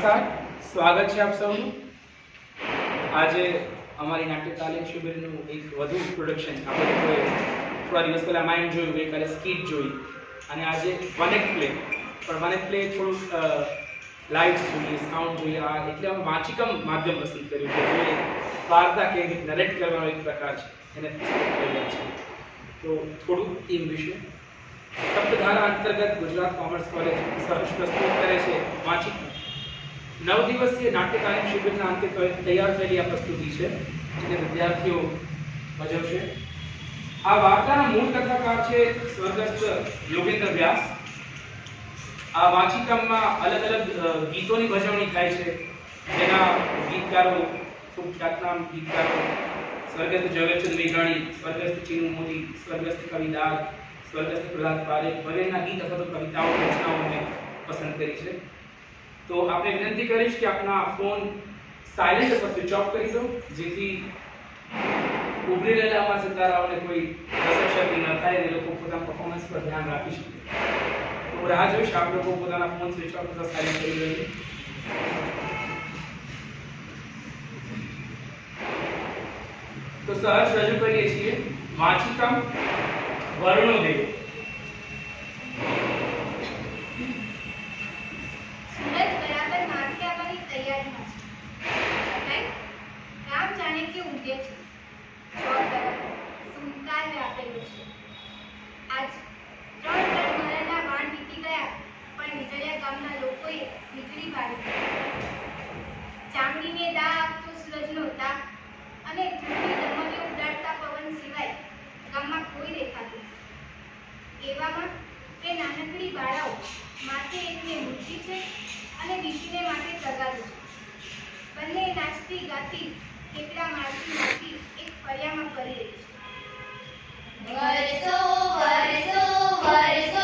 નમસ્કાર, સ્વાગત છે આપ સૌનું. આજે અમારી નાટ્ય તાલીમ શિબિરનું એક વધુ પ્રોડક્શન આપણે થોડા દિવસ પહેલા માઇન્ડ જોયું, ગઈકાલે સ્કીટ જોઈ અને આજે વન એક્ટ પ્લે. પણ વન એક્ટ પ્લે થોડું લાઇટ્સ જોઈએ, સાઉન્ડ જોઈએ, એટલે અમે વાચિકમ માધ્યમ પસંદ કર્યું છે. જે વાર્તા કેવી રીતે નરેટ કરવાનો એક પ્રકાર છે એને પસંદ કર્યા છે. તો થોડું ટીમ વિશે સપ્તધારા અંતર્ગત ગુજરાત કોમર્સ કોલેજ સહર્ષ પ્રસ્તુત કરે છે વાચિકમ. 9 દિવસીય નાટ્ય તાલીમ શિબિરના અંતે તૈયાર થયેલી આ પ્રસ્તુતિ છે જેને વિદ્યાર્થીઓ ભજવશે. આ વાર્તાના મૂળ કથાકાર છે સ્વર્ગસ્થ યોગેન્દ્ર વ્યાસ. આ વાચિકમમાં અલગ અલગ ગીતોની ભજવણી થાય છે, જેના ગીતકારો ખૂબ ખ્યાતનામ ગીતકારો સ્વર્ગસ્થ ઝવેરચંદ મેઘાણી, સ્વર્ગસ્થ ચીનુ મોદી, સ્વર્ગસ્થ કવિદાર, સ્વર્ગસ્થ પ્રહલાદ પારેખ વગેરેના ગીત અથવા તો કવિતાઓ રચનાઓને પસંદ કરી છે. તો આપણે વિનંતી કરીશ કે આપના ફોન સાયલેન્ટ અથવા સ્વિચ ઓફ કરી દો, જેથી ઉભરી રહેલા અમારા સિતારાઓને કોઈ અસર ન થાય અને લોકો પોતાના પરફોર્મન્સ પર ધ્યાન રાખી શકે. તો રાહ જોઈશ આપ લોકો પોતાના ફોન સ્વિચ ઓફ અથવા સાયલેન્ટ કરી દેજો. તો સહજ રજૂ કરીએ છીએ વાચિકમ વર્ણોદય. એવામાં તે નાનકડી બાળાઓ માથે એકને મૂર્તિ છે અને બીજીને માથે તગારું છે. બંને નાચતી ગાતી ઠેકડા મારતી એક ફળિયામાં ફરી રહી છે. વર્ષો વર્ષો વર્ષો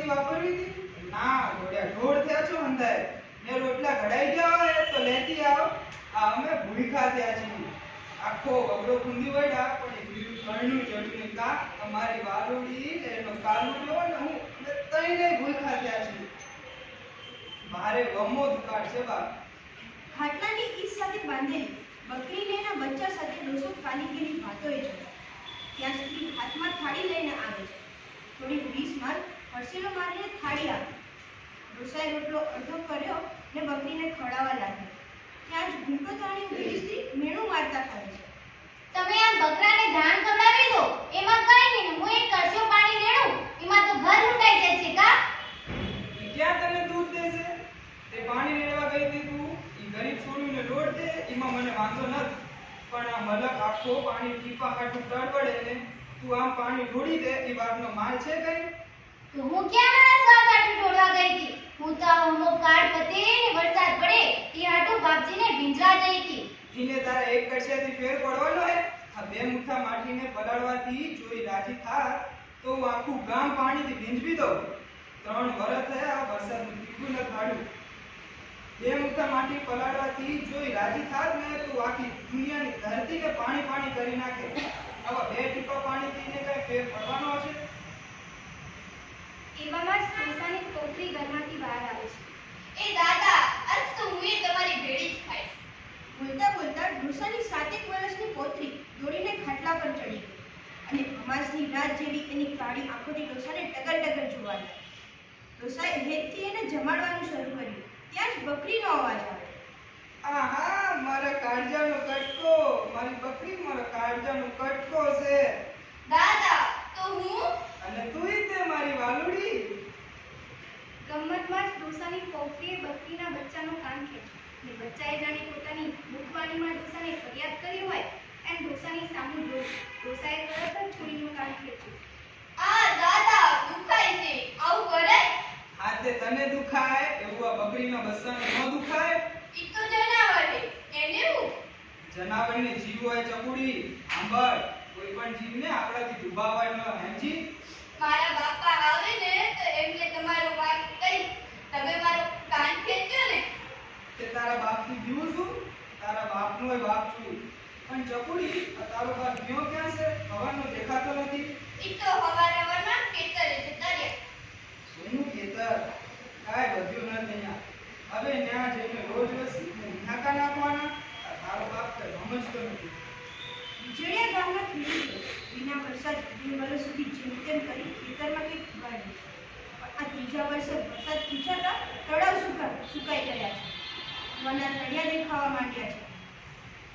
વાપરવી હતી ના ઘોડ્યા ઢોળ થયા છો અંધાય ને રોટલા થઈ ગયો હોય તો લેતી આવ. આ અમે ભૂખા થયા છીએ. આખો વગડો કુંદી વળ્યા પણ એ બીજું ઘરનું જડ્યું ને કા અમારી વાલોડી ને એનો કાલું જો ને હું અમે તઈને ભૂખા થયા છીએ. મારે ગમો દુકાળ છે બા. ખાટલાની ઈસ સાથે બાંધેલી બકરીને એના બચ્ચા સાથે ડોસો ખાલીગીરી ભાતોય છે. ત્યાં સુધી હાથમાં થાળી લઈને આવે છે. થોડી 20 માર હરસેલો મારીને થાળી આપી. ડોસાએ રોટલો અડધો કર્યો ને બકરીને ખવડાવવા લાગી. ત્યાં જ ઘૂંટો તાણી ઊભેલી સ્ત્રી મેણું મારતા ખાય છે. તમે આમ બકરાને ધાન ખવડાવી દો એમાં કઈ નહીં ને હું એક કળશો પાણી રેડું એમાં તો ઘર લૂંટાઈ જાય છે કા ઈ ક્યાં તને દૂધ દેશે? તે પાણી લેવા ગઈ હતી તું. ઈ ગરીબ છોડીને લોટ દે એમાં મને વાંધો નથી. પણ આ મલક આખો પાણી ટીપા હાટું તડબડે ને તું આમ પાણી ઢોળી દે એ વાતનો માલ છે કઈ? તો હું ક્યાં મારા સ્વાદ આટલું ઢોળવા ગઈ હતી હું તો આ હોમો કાર્ડ પતે ને વરસાદ પડે એ હાટું બાપજીને ભીંજવા જઈ હતી ઈને તારા એક કડિયાથી ફેર પડવાનો હે. આ બે મુઠ્ઠા માટીને પલાળવાથી જોઈ રાજી થાત તો હું આખું ગામ પાણીથી ભીંજવી દઉં. 3 વર્ષ થયા વરસાદનું ટીપું ન થાળ્યું. બે મુઠ્ઠા માટી પલાળવાથી જોઈ રાજી થાત ને તો આખી દુનિયાની ધરતીને પાણી પાણી કરી નાખે. આવા બે ટીપા પાણીથી ઈને કઈ ફેર પડવાનો હશે? એવામાં જ ડોસાની ટોકરી ઘરમાંથી બહાર આવે છે એ દાદા આજ તો હું એ તમારી ભેળી જ ખાઈશ. બોલતા બોલતા ડોસાની 7 વર્ષની પોતરી દોડીને ખાટલા પર ચડી ગઈ અને અમાસની રાત જેવી એની કાળી આંખોથી ડોસાને ટગર ટગર જોવા લાગી. ડોસાએ હેતથી એને જમાડવાનું શરૂ કર્યું. ત્યાં જ બકરીનો અવાજ આવ્યો. આહા મારા કાળજાનો કટકો. મારી બકરી મારા કાળજાનો કટકો છે. દાદા તો હું અને તુંય તે મારી વાલુડી. ગમ્મતમાં જ ડોસાની પોકરીએ બકરીના બચ્ચાનો કાન ખેંચ્યો ને બચ્ચાએ જાણે પોતાની મુખવાણીમાં ડોસાને ફરિયાદ કરી હોય એમ ડોસાની સામું જોયું. ડોસાએ તરત જ છોડીનું કાન ખેંચ્યું. આ દાદા દુખાય છે આવું કરે? આ તે તને દુખાય એવું આ બકરીના બચ્ચાને ન દુખાય? ઈ તો જનાવર છે એને હું જનાવરને જીવ હોય ચકુડી. સાંભળ, કોઈ પણ જીવને આપણાથી દુભાવાય ન હેમજી. મારા બાપા આવે ને તો એમને તમારો વાત કરી તમે મારો કાન ખેંચ્યો ને તે તારા બાપથી જીવું છું? તારા બાપનોય બાપ છું. પણ ચકુડી આ તારો બાપ ગયો ક્યાં છે? હવાનો દેખાતો નથી. ઈ તો હવારવારના ખેતરે જતા રહ્યા. સોનું ખેતર કાંઈ વધ્યું નથી અહીંયા. હવે ન્યા જઈને રોજ સીધું નાકા નાખવાના. આ તારો બાપ તો સમજતો નથી. વીજળિયા ગામના ખેડૂતો વિના વરસાદ 2 વર્ષ સુધી જેમ તેમ કરી ખેતરમાં કંઈક ઉગાડ્યું. પણ આ ત્રીજા વર્ષે વરસાદ ખૂંચાતા તળાવ સુકાઈ ગયા છે. કૂવાના તળિયા દેખાવા માંડ્યા છે.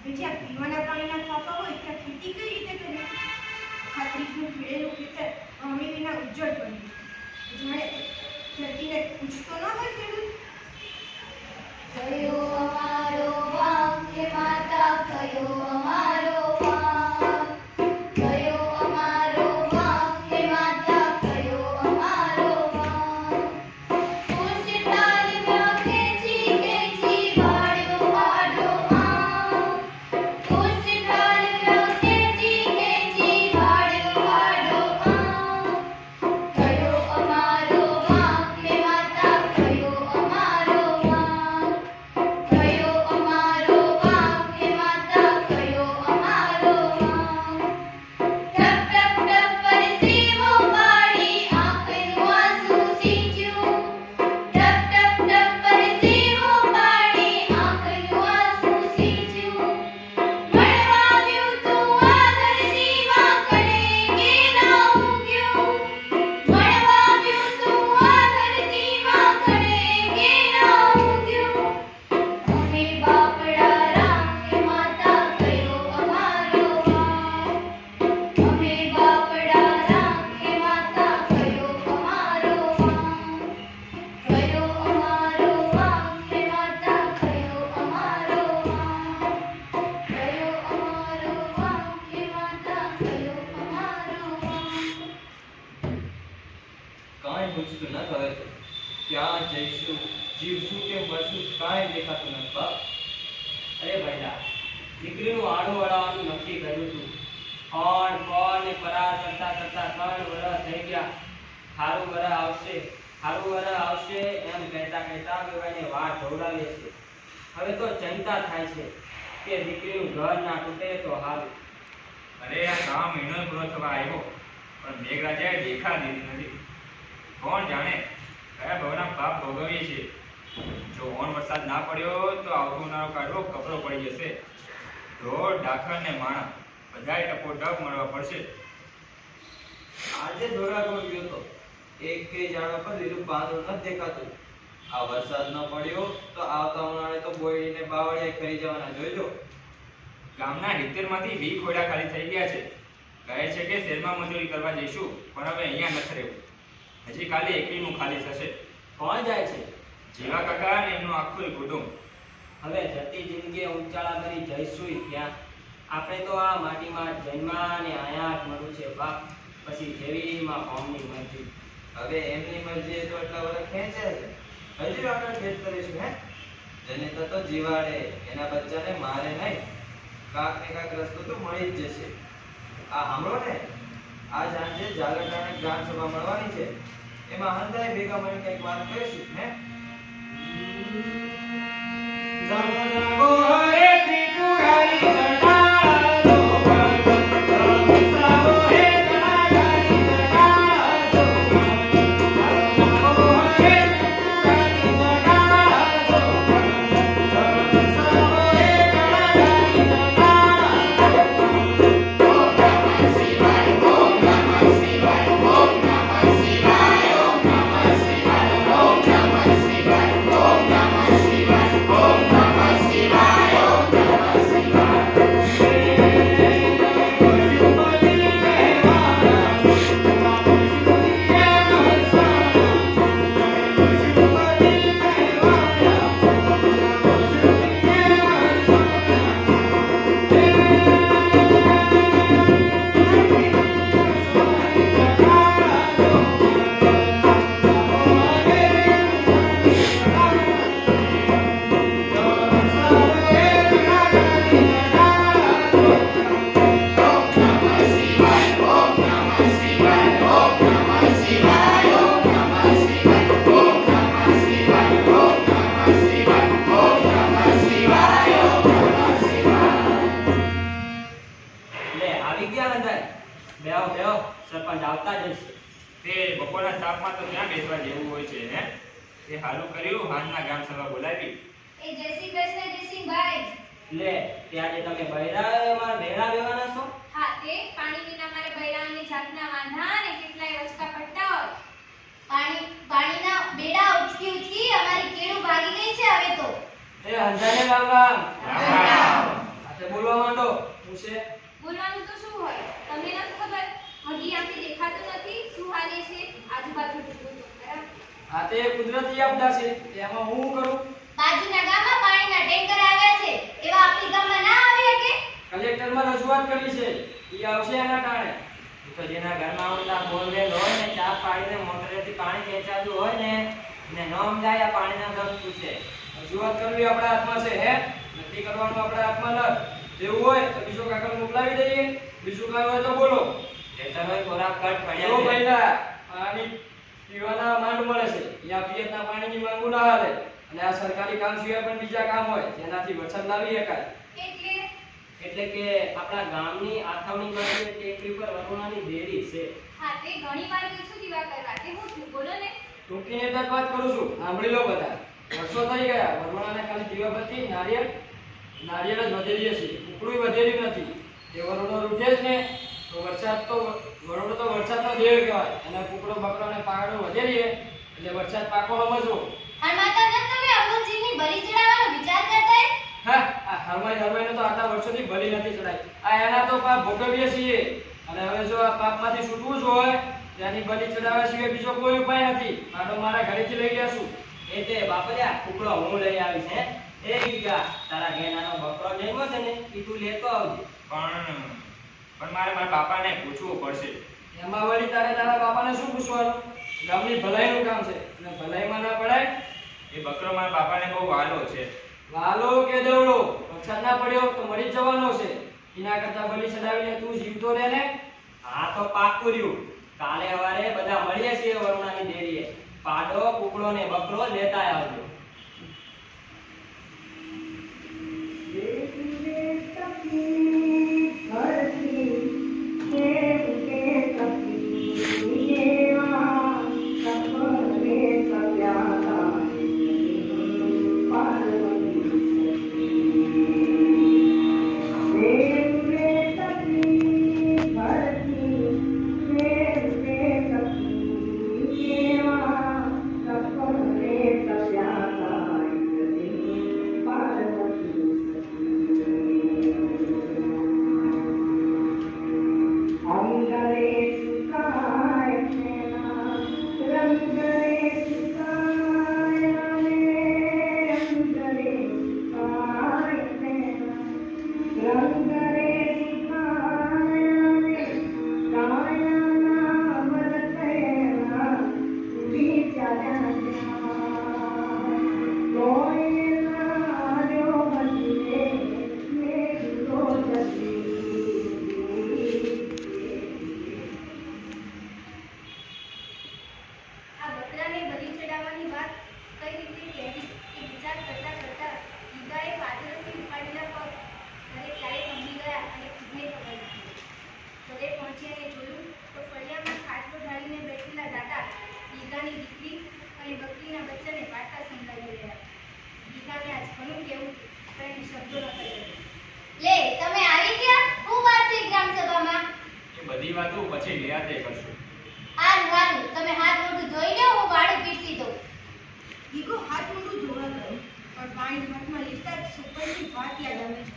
હવે જ્યાં પીવાના પાણીના ફાંફા હોય ત્યાં ખેતી કઈ રીતે કરવી? આખા ત્રીજનું ખેડેલું ખેતર વાવણી વિના ઉજ્જડ પડ્યું છે. જાણે ધરતીને પૂછતો ન હોય ખેડૂત. કયો અમારો વાંક હે માતા કયો અમારો વાંક કયો અમારો વાંક હે માતા કયો અમારો વાંક ખુરશી તાલીમ્યો ખેંચી વાળ્યો વાડો આમ ખુરશી તાલીમ્યો ખેંચી વાળ્યો વાડો આમ કયો અમારો વાંક હે માતા કયો અમારો વાંક કયો અમારો વાંક હે માતા કયો અમારો વાંક ટપ ટપ ટપ પરસેવો પાડી આંખનું આંસુ સીંચ્યું ટપ ટપ ટપ પરસેવો પાડી આંખનું આંસુ સીંચ્યું મળવાવ્યું તું આ ધરતીમાં કડે કે ના ઊંઘ્યું મળવાવ્યું તું આ ધરતીમાં કડે કે ના ઊંઘ્યું અમે બાપડા રામ હે માતા કયો અમારો વાંક અમે બાપડા રામ હે માતા કયો અમારો વાંક કયો અમારો વાંક હે માતા કયો અમારો વાંક કયો અમારો વાંક હે માતા કયો અમારો વાંક કાંઈ પૂછતું ન હવે તો ક્યાં જઈશું જીવશું કે મરશું કાંઈ દેખાતું નથી બાપ. અરે ભાઈલા દીકરીનું આડું વળાવવાનું નક્કી કર્યું હતું. કોણ ને પરાર કરતા કરતા 3 વર્ષ થઈ ગયા. સારું વરસ આવશે એમ કહેતા કહેતા બેવાને વાળ ધોવડાવે છે. હવે તો ચિંતા થાય છે કે દીકરીનું ઘર ના તૂટે તો હારું. અરે આ 3 મહિનો પૂરો થવા આવ્યો પણ મેઘરાજાએ દેખા દીધી નથી. કોણ જાણે કયા ભવના પાપ ભોગવીએ છીએ. જો ઓણ વરસાદ ના પડ્યો તો આવતો ઉનાળો કાઢવો કપરો પડી જશે. ઢોર ડાખર ને માણા બધાય ટપોટપ મળવા પડશે. આજે ધોરાકોટ ગયો તો એકેય ઝાડવા પર લીલું પાંદડું નથી દેખાતું. આ વરસાદ ન પડ્યો તો આવતા ઉનાળે તો બોયડીને બાવળિયા કરી જવાના જોઈજો. ગામના 70 માંથી 20 ખોડા ખાલી થઈ ગયા છે. કહે છે કે શહેરમાં મજૂરી કરવા જઈશું પણ હવે અહીંયા નથી રહેવું. હજી કાલે 21 ખાલી થશે. કોણ જાય છે? જીવા કાકા અને એમનું આખું કુટુંબ. હવે જતી જિંદગી ઉચાળા કરી જઈશું ક્યાં? આપણે તો આ માટીમાં જન્મા અને આયા જ મળવું છે બાપ. પછી જેવી માં કોમની મરજી. હવે એમની મરજી તો એટલા વર્ષ ખેંચે છે. હજી આપણે ખેત કરીશું હે. જેને તો જીવાડે એના બચ્ચાને મારે નહીં. કાક ને કાક રસ્તો તો મળી જ જશે. આ સાંભળો ને, આ સાંજે જાગરણાને ગ્રામ સભા મળવાની છે. એમાં હંધાય ભેગા મળીને કંઈક વાત કરીશું હે. જાગો જાગો હરે ત્રિપુરારી જટાળા જો જાગો હે જટાળારી જટાળા જો જાગો હરે ત્રિપુરારી જટાળા જો જાગો હે જટાળારી સરપંચ આવતા જ હશે. તે બપોરના તાપમાં તો ક્યાં બેસવા જેવું હોય છે હે. તે હાલું કર્યું હાલના ગ્રામ સભા બોલાવી. એ જય શ્રી કૃષ્ણ જયસિંહભાઈ. લે ત્યારે તમે બૈરા અમારા ભેળા બેવાના છો? હા, તે પાણી વિના મારે બૈરાઓની જાતના વાંધા અને કેટલાય વચકા પડતા હોય. પાણીના બેડા ઉચકી ઉચકી અમારી કેળું ભાગી ગઈ છે હવે તો. એ હંધાને રામ રામ. રામ રામ. આતે બોલવા માંડો. હું છે? બોલવાનું તો શું હોય? તમને નથી ખબર? હગી આંખે દેખાતું નથી શું હાલે છે આજુબાજુ ઢૂંઢું તો ખરા. આતે કુદરતી આપદા છે. એમાં હું કરું? બાજુના ગામમાં પાણીના ટેન્કર આવ્યા છે. એવા આપણી ગામમાં ના આવી શકે? કલેક્ટરમાં રજૂઆત કરી છે. ઈ આવશે એના ટાણે. ઈ તો જેના ઘરમાં ઊંડા બોરવેલ હોય ને, ચા પાડીને મોટરેથી પાણી ખેંચાતું હોય ને, એને ન સમજાય આ પાણીના દમ પૂછે. રજૂઆત કરવી આપણા હાથમાં છે હે. નક્કી કરવાનું આપણા હાથમાં નથી. એવું હોય તો બીજો કાકા મોકલાવી દઈએ. બીજું કાંઈ હોય તો બોલો. ખેતરમાં ખોરાક કટ પડ્યા છે. ભાઈલા પાણી પીવાના માંડ મળે છે. અહીંયા પિયતના પાણીની માંગુ ના હાલે. અને આ સરકારી કામ સિવાય પણ બીજા કામ હોય જેનાથી વરસાદ લાવી શકાય. એટલે કે આપણા ગામની આથમણી કરવી ટેકરી પર વરુણાની દેરી છે. હા, તે ઘણીવાર કીધું દીવા કરવા. તે હું છું બોલો ને. ટૂંકીને જ વાત કરું છું. સાંભળી લો બધા. વર્ષો થઈ ગયા વરુણાને ખાલી દીવાબત્તી નારિયેળ જ વધેલી છે. કુકડું વધેલી નથી. એ વરુણો રૂઠે જ ને તો વરુણો તો વરસાદનો દેવ કહેવાય. અને કુકડો બકરો અને પાગડો વધેલી એટલે વરસાદ પાકો સમજવો. અને માતા ન તમે અમૃતજીની બલી ચડાવવાનો વિચાર કરતા હા, આ હરમાઈ તો આટલા વર્ષોથી બલી નથી ચડાઈ. આ એના તો પાપ ભોગવીએ છીએ. અને હવે જો આ પાપમાંથી છૂટવું જ હોય ત્યાંની બલી ચડાવવા સિવાય બીજો કોઈ ઉપાય નથી. આટો મારા ઘરેથી લઈ લેશું. એ તે બાપલ્યા કુકડો હું લઈ આવી છે. એ ગીગા તારા ઘેર નાનો બકરો જન્મો છે ને ઈ તું લેતો આવજે. પણ મારા બાપાને પૂછવું પડશે. એમાં વળી તારા બાપાને શું પૂછવાનું? ગામની ભલાઈનું કામ છે. અને ભલાઈમાં ના પડાય. એ બકરો મારા બાપાને બહુ વાલો છે. વાલો કે દેવડો વરસાદ ના પડ્યો તો મરી જ જવાનો છે. એના કરતા બલી ચડાવીને તું જીવતો રહે ને. હા તો પાકું રહ્યું. કાલે સવારે બધા મળીએ છીએ વરુણાની ડેરીએ. પાડો કુકડો ને બકરો લેતા આવજો. કઈ રીતે કહેવી એ વિચાર કરતા કરતા ગીગાએ પાછળથી ઉપાડેલા પગ ઘરે ક્યારે સમજી ગયા અને ખુદને ખબર નથી. ઘરે પહોંચી અને જોયું તો ફળિયામાં ખાટલો ઢાળીને બેઠેલા દાદા ગીગાની દીકરી અને બકરીના બચ્ચાને વાર્તા સંભળાવી રહ્યા. ગીગાને આજ ઘણું કહેવું પણ એને શબ્દો ન કરી શક્યો. લે તમે આવી ગયા? હું વાત થઈ ગ્રામ સભામાં. એ બધી વાતો પછી નિરાંતે કરશું. હારું હારું, તમે હાથ મોઢું ધોઈ લો, હું વાળું પીરસી દઉં. ગીગો હાથ મોઢું ધોવા ગયો પણ પાણી હાથમાં લેતા જ સરપંચની વાત યાદ આવે છે.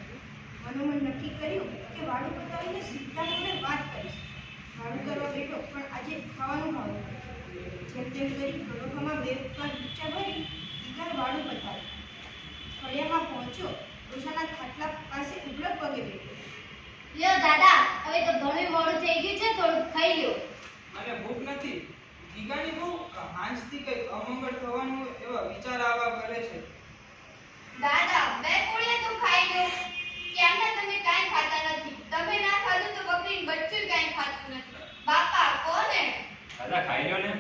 મનોમન નક્કી કર્યું કે વાળું પતાવીને સીધા મને વાત કરીશ. વાળું કરવા બેઠો પણ આજે ખાવાનું ભાવ્યું. જેમ તેમ કરી ગળોખામાં બે ઉપકાર ઊંચા ભરી ગીગાએ વાળું પતાવ્યું. ફળિયામાં પહોંચ્યો, ડોસાના ખાટલા પાસે ઉભરક પગે બેઠો. લ્યો દાદા, હવે તો ઘણું મોડું થઈ ગયું છે, થોડું ખાઈ લ્યો. મને ભૂખ નથી. ગીગાની બહુ હાંજથી કંઈક અમંગળ થવાનું એવા વિચાર આવવા કરે છે. દાદા, બે કોળીએ તો ખાઈ લ્યો. ક્યાંના તમે કાંઈ ખાતા નથી. તમે ના ખાધું તો બકરીનું બચ્ચું કાંઈ ખાતું નથી. બાપા કોને? દાદા ખાઈ લો ને.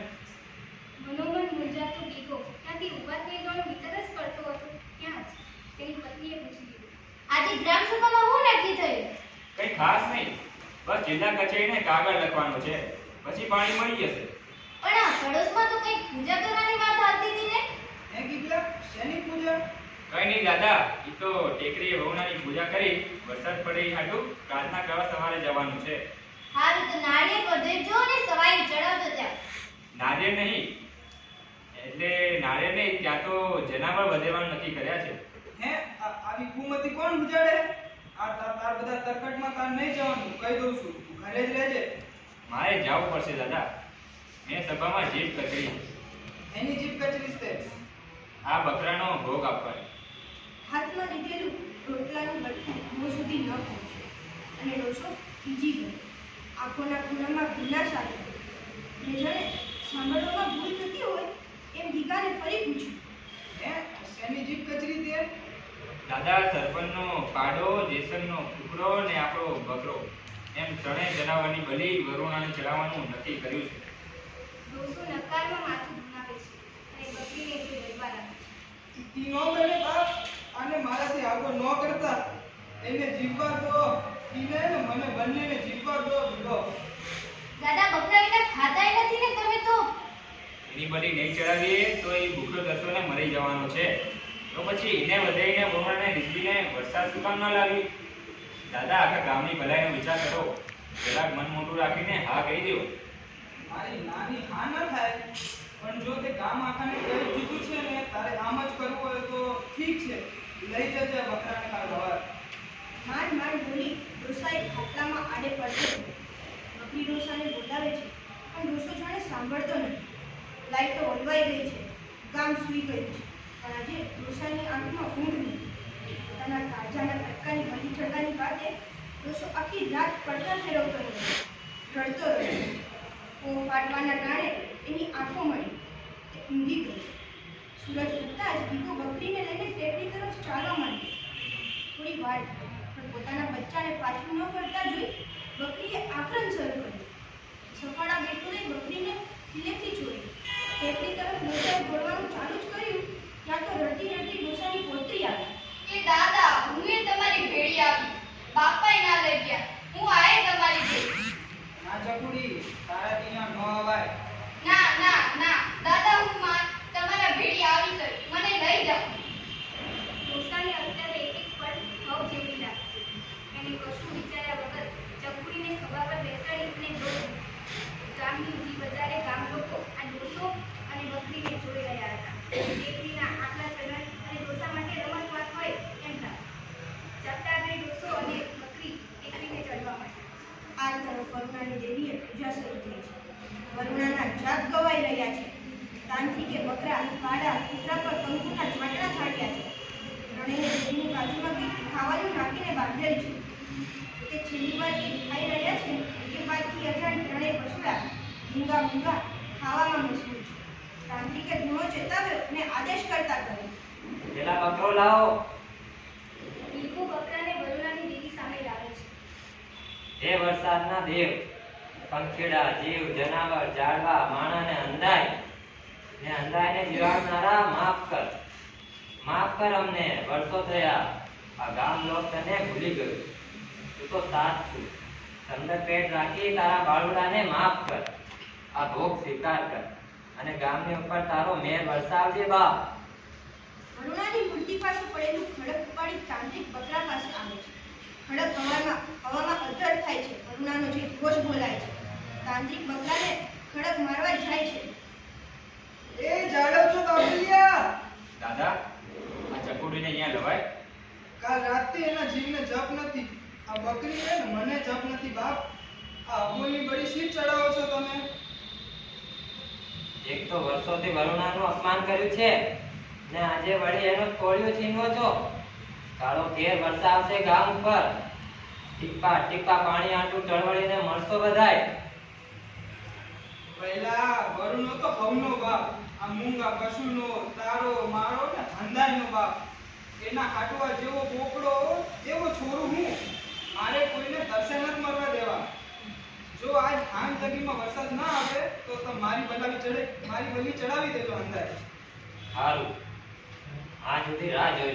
મનોમન મૂંઝાતો ગીગો ત્યાંથી ઊભા થઈ જવાનો વિચાર જ કરતો હતો ત્યાં જ તેની પત્નીએ પૂછી લીધું. આજે ગ્રામ સભામાં શું નક્કી થયું? કઈ ખાસ નહીં, બસ જિલ્લા કચેરીને કાગળ લખવાનું છે, પછી પાણી મળી જશે. પણ આ પડોશમાં તો કંઈક પૂજા કરવાની વાત આવતી હતી ને? હે ગીગલા, શેની પૂજા? કઈ નહીં દાદા, ઈ તો ટેકરીએ વહુનાની પૂજા કરી વરસાદ પડે ઈ હાટું પ્રાર્થના કરવા સવારે જવાનું છે. હારું તો નાળિયેર વધેરજો ને સવાઈ ચડાવજો ત્યાં. નાળિયેર નહીં, એટલે નાળિયેર નહીં, ત્યાં તો જનાવર વધેરવાનું નક્કી કર્યા છે. હે આવી કુમતી કોણ ગુજાડે? આ તાર બધા તરકટમાં તાર નહીં જવાનું, કહી દઉં છું. તું ઘરે જ રહેજે. મારે જવું પડશે દાદા. મેં સભામાં જીભ કચરી. એની જીભ કચરીશ તે. આ બકરાનો ભોગ આપવાનો. હાથમાં લીધેલું રોટલાનું બટકું મોં સુધી ન પહોંચ્યું અને ડોસો થીજી ગયો. આંખોના ખૂણામાં ભીનાશ આવી ગઈ. ને જાણે સાંભળવામાં ભૂલ થતી હોય એમ ગીગાને ફરી પૂછ્યું. હે શેની જીભ કચરી તે? દાદા, સરપંચનો પાડો, જેસનનો કુકડો ને આપણો બકરો, એમ ત્રણેય જનાવરની બલી વરુણાને ચડાવવાનું નક્કી કર્યું છે. ડોસો નકારમાં માથું ધુણાવે છે અને બકરીને જોઈ રડવા લાગે છે. ઈ નો બને બાપ, આને મારાથી આગો ન કરતા. એને જીવવા દો, ઈને ને મને બંનેને જીવવા દો બીડો. દાદા, બકરા વિના ખાતાય નથી ને તમે તો. એની બલી નહીં ચડાવીએ તો એ ભૂખ્યો દસોને મરી જવાનો છે. તો પછી એને વધારીને વરુણાને રીઝવીને વરસાદ શું કામ ન લાવી? દાદા, આખા ગામની ભલાઈનો વિચાર કરો. જરાક મન મોટું રાખીને હા કહી દો. મારી નાની હા ન થાય, પણ જો તે ગામ આખાને કહી દીધું છે ને તારે આમ જ કરવું હોય તો ઠીક છે, લઈ જજે બકરાને કાલ સવાર. માંડ માંડ બોલી ડોસાએ ખાટલામાં આડે પડતો હતો. બકરી ડોસાને બોલાવે છે પણ ડોસો જાણે સાંભળતો નથી. લાઈટ તો ઓલવાઈ ગઈ છે, ગામ સૂઈ ગયું છે, પણ આજે ડોસાની આંખમાં ઊંઘ નથી. પોતાના કાળજાના તડકાની બલી ચડવાની વાતે ડોસો આખી રાત પડતા ફેરવતો રહ્યો, રડતો રહ્યો. પોં ફાટવાના કારણે એની આંખો મળી, તે ઊંઘી ગઈ. સૂરજ ઉગતા જ ગીગો બકરીને લઈને ટેકરી તરફ ચાલવા માંડી. થોડી વાર થઈ, પણ પોતાના બચ્ચાને પાછું ન ફરતા જોઈ બકરીએ આક્રમણ શરૂ કર્યું. સફાળા બેટુએ બકરીને ખીલેથી છોડી ટેકરી તરફ ડોસાએ દોડવાનું ચાલુ જ કર્યું ત્યાં તો રડતી રડતી ડોસાની પોતરી આવી. એ દાદા, હું એ તમારી ભેળી આવી. બાપાએ ના લઈ ગયા. હું આયે તમારી ભેળી. ના ચકુડી, તારાથી અહીંયા ન અવાય. ના ના ના દાદા, હું તમારા ભેળી આવી ગઈ. મને લઈ જાઓ. ડોસાને અત્યારે એક એક પળ ઘઉં જેવી લાગતી. એને કશું વિચાર્યા વગર ચકુડીને ખભા પર બેસાડીને દોડી. ગામની ઊંધી બજારે ગામ લોકો આ ડોસો અને બકરીને જોઈ રહ્યા હતા. ટેકરીના આટલા ચલણ અને ડોસા માટે રમત વાત હોય એમ લાગે. ચપટાભાઈ ડોસો અને બકરી ટેકરીને ચડવા માંડ્યા. આ તરફ વરુણાની દેવીએ પૂજા શરૂ થઈ છે. વરુણાના જાપ ગવાઈ રહ્યા છે. તાંત્રિકે બકરા, કાળા, કૂતરા પર કંકુના છાંટણા છાંટ્યા છે. ત્રણેય દેવીની બાજુમાં કંઈક ખાવાનું નાખીને બાંધેલ છે. તે છેલ્લી વાર જે ખાઈ રહ્યા છે એ બાદથી અજાણ ત્રણેય પશુડા મૂંગા મૂંગા ખાવામાં મશગુલ છે. તાંત્રિકે ધૂણો ચેતાવ્યો અને આદેશ કરતા કહ્યું. પેલા બકરો લાવો. દીકુ બકરાને વરુણાની દેવી સામે લાવે છે. હે વરસાદના દેવ, પંખીડા, જીવ, જનાવર, ઝાડવા, માણસ ને અંધાય ને અંધાઈને જીવાડનારા માફ કર અમને. વર્ષો થયા આ ગામ લોક તને ભૂલી ગયું. તું તો તાત છું. ઠંડક પેટ રાખી તારા બાળુડાને માફ કર. આ ભોગ સ્વીકાર કર અને ગામની ઉપર તારો મેર વરસાવજે બાપ. વરુણાની મૂર્તિ પાસે પડેલું ખડક ઉપાડી તાંત્રિક બકરા પાસે આવે છે. ખડક હવામાં અધર થાય છે. વરુણાનો જે ઘોષ બોલાય છે. તાંત્રિક બકરાને ખડક મારવા જાય છે. એ જાડવ છો કાબુલિયા. દાદા આ ચકુડીને અહીંયા લવાય. કાલ રાતથી એના જીવને જપ નથી. આ બકરી છે ને મને જપ નથી બાપ. આ અમૂલની બડી શી ચડાવો છો તમે? એક તો વર્ષોથી વરુણાનું અપમાન કર્યું છે ને આજે વળી એનો કોળિયો છીનવો છો. કાળો ઘેર વરસાવશે ગામ ઉપર. ટીપા ટીપા પાણી આટલું ટળવળીને મળશો બધાય. પહેલા વરુણનો તો હવનો બાપ. આ મૂંગા પશુનો તારો મારો ને હંધાઈનો બાપ. એના ખાટવા જેવો બોકડો એવો છોરું હું. મારે કોઈને દર્શન નથી મરવા દેવા. જો આજ ખાન જગીમાં વરસાદ ના આવે તો મારી બલી ચડાવી દેજો હંધાઈ. સારું, આ સુધી રાહ જોઈ